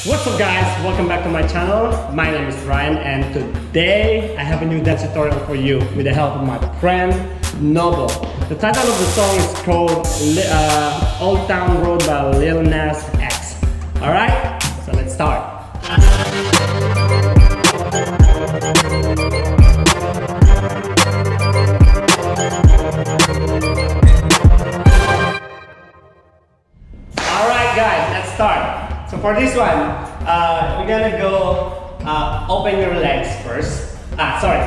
What's up guys, welcome back to my channel. My name is Ryan and today I have a new dance tutorial for you with the help of my friend Noble. The title of the song is called Old Town Road by Lil Nas X. Alright, so let's start. Alright guys, let's start. So for this one, we're gonna go open your legs first.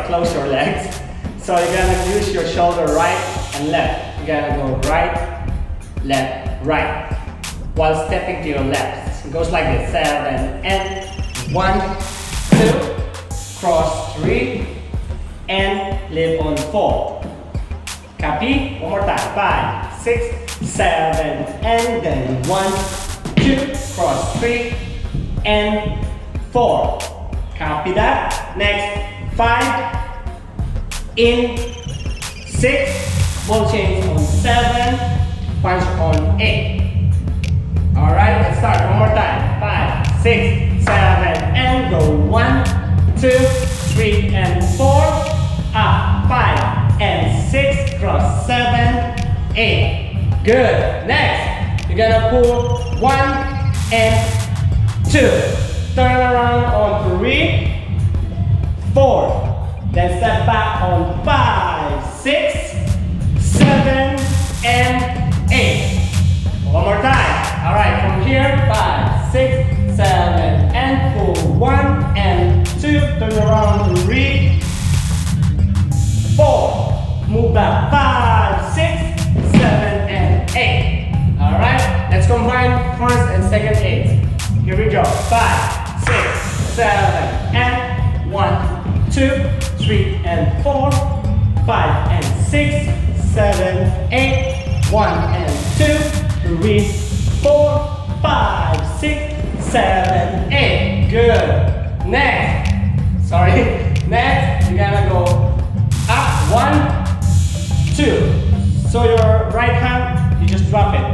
Close your legs. So you're gonna use your shoulder right and left. You're gonna go right, left, right. While stepping to your left. It goes like this. 7 and 1, 2, cross 3, and live on 4. Copy? One more time. 5, 6, 7, and then 1, 2, cross 3, and 4. Copy that. Next, 5, in 6, ball change on 7, punch on 8. Alright, let's start. One more time. 5, 6, 7, and go. 1, 2, 3, and 4. Up, 5, and 6, cross 7, 8. Good. Next, you're gonna pull 1 and 2. Turn around on 3, 4. Then step back on 5, 6, 7, and 8. One more time. Alright, from here, 5, 6, 7, and pull 1 and 2. Turn around 3, 4. Move back 5, 6, 7, and 8. Alright, let's combine first and second 8. Here we go. 5, 6, 7, and 1, 2, 3, and 4. 5 and 6, 7, 8. 1 and 2, 3, 4, 5, 6, 7, 8. Good. Next, you're gonna go up 1, 2. So your right hand, you just drop it.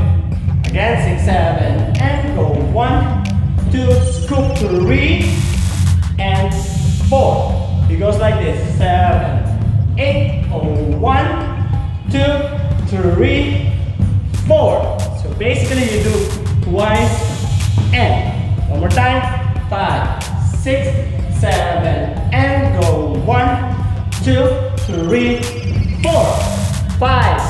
Again, 6, 7, and go 1, 2, scoop 3, and 4. It goes like this. 7, 8, 1, 2, 3, 4. So basically you do twice and. One more time. 5, 6, 7, and go. 1, 2, 3, 4. 5,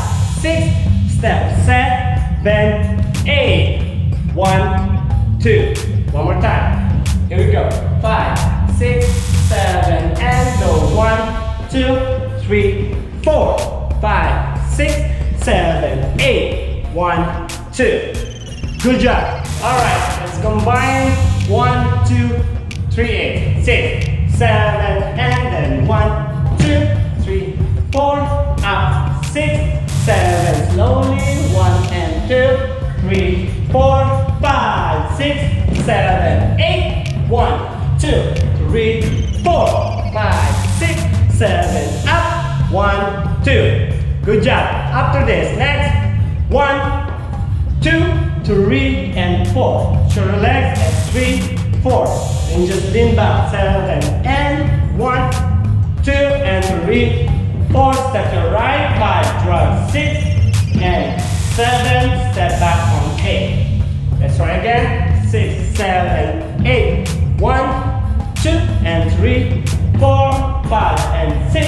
6, step, set, bend, 8. 1, 2. One more time. Here we go. 5, 6, 7, and go. 1, 2, 3, 4. 5, 6, 7, 8. 1, 2. Good job. Alright, let's combine 1, 2, 3, 8. 6, 7, and then 1, 2, 3, 4. Up, 6, 7. Slowly. 1 and 2, 3, 4, 5, 6, 7, 8. 1, 2, 3, 4, 5, 6, 7. Up. 1, 2. Good job. After this, next. 1, 2, 3, and 4. Show your legs and 3, 4. And just lean back. 7 and 1, 2, and 3, 4. Step to right. 5, drag 6, and 7. Step back on 8. Let's try again. 6, 7, 8. 1, 2, and 3, 4, 5, and 6,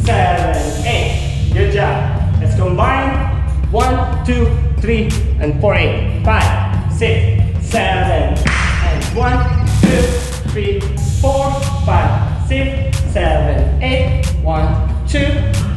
7, 8. Good job. Let's combine. 1, 2, 3, and 4, 8. 5, 6, 7, and 1, 2, 3, 4, 5, 6, 7, 8. 1, 2,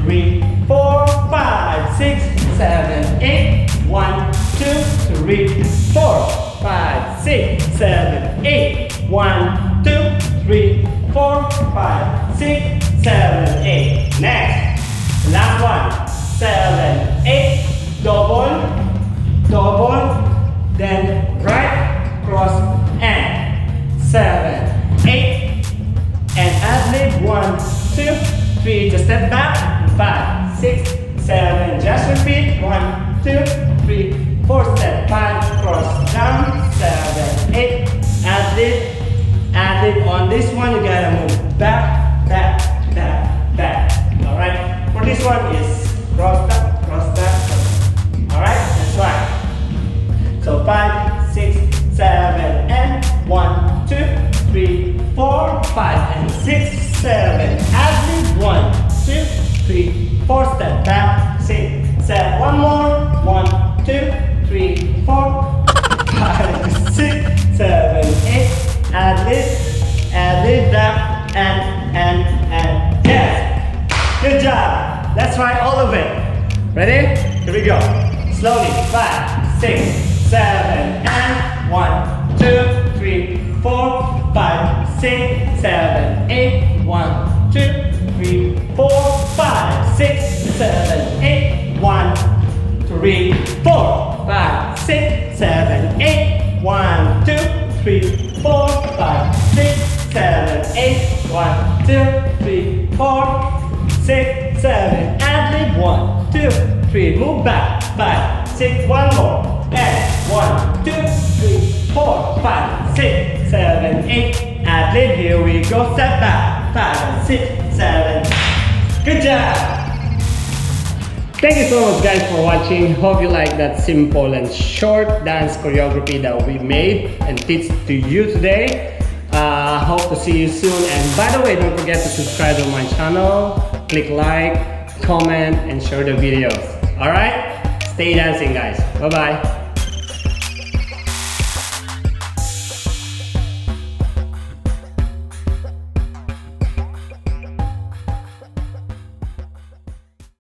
3, 4, 5, 6, 7, 8. 1, 2, 3, 4, 5, 6, 7, 8. 1, 2, 3, 4, 5, 6, 7, 8. Next, last one. 7, 8. Double, then right, cross, and 7, 8, and ad-lib. 1, 2, 3. Just step back. 5, 6, 7. Just repeat. 1, 2, 3, 4. Step 5, cross down. 7, 8. ad-lib. On this one, you gotta move back, back, back, back. Alright? For this one is cross that, cross that. Alright? That's right. So 5, 6, 7, and 1, 2, 3, 4, 5, and 6, 7. Ad-lib. 1, 2, 3, 4. Step back. 6, 7. One more. 1, 2, 3, 4, 5, 6, 7, 8. Ad-lib that, and yes. Good job. Let's try all of it. Ready? Here we go. Slowly. 5, 6, 7, and 1, 2, 3, 4, 5, 6, 7, 8. 1, 2, 3, 4, 5, 6, 7, 8. 1, 3, 4, 5, 6, 7, 8. 1, 2, 3, 4, 5, 6, 7, 8. 1, 2, 3, 4, 6, 7. Ad-lib. 1, 2, 3. Move back. 5, 6. One more. And 1, 2, 3, 4, 5, 6, 7, 8. Ad-lib. Here we go. Step back. 5, 6, 7. Good job. Thank you so much guys for watching. Hope you like that simple and short dance choreography that we made and teach to you today. Hope to see you soon, and by the way, don't forget to subscribe to my channel, click like, comment, and share the videos. Alright? Stay dancing guys. Bye bye.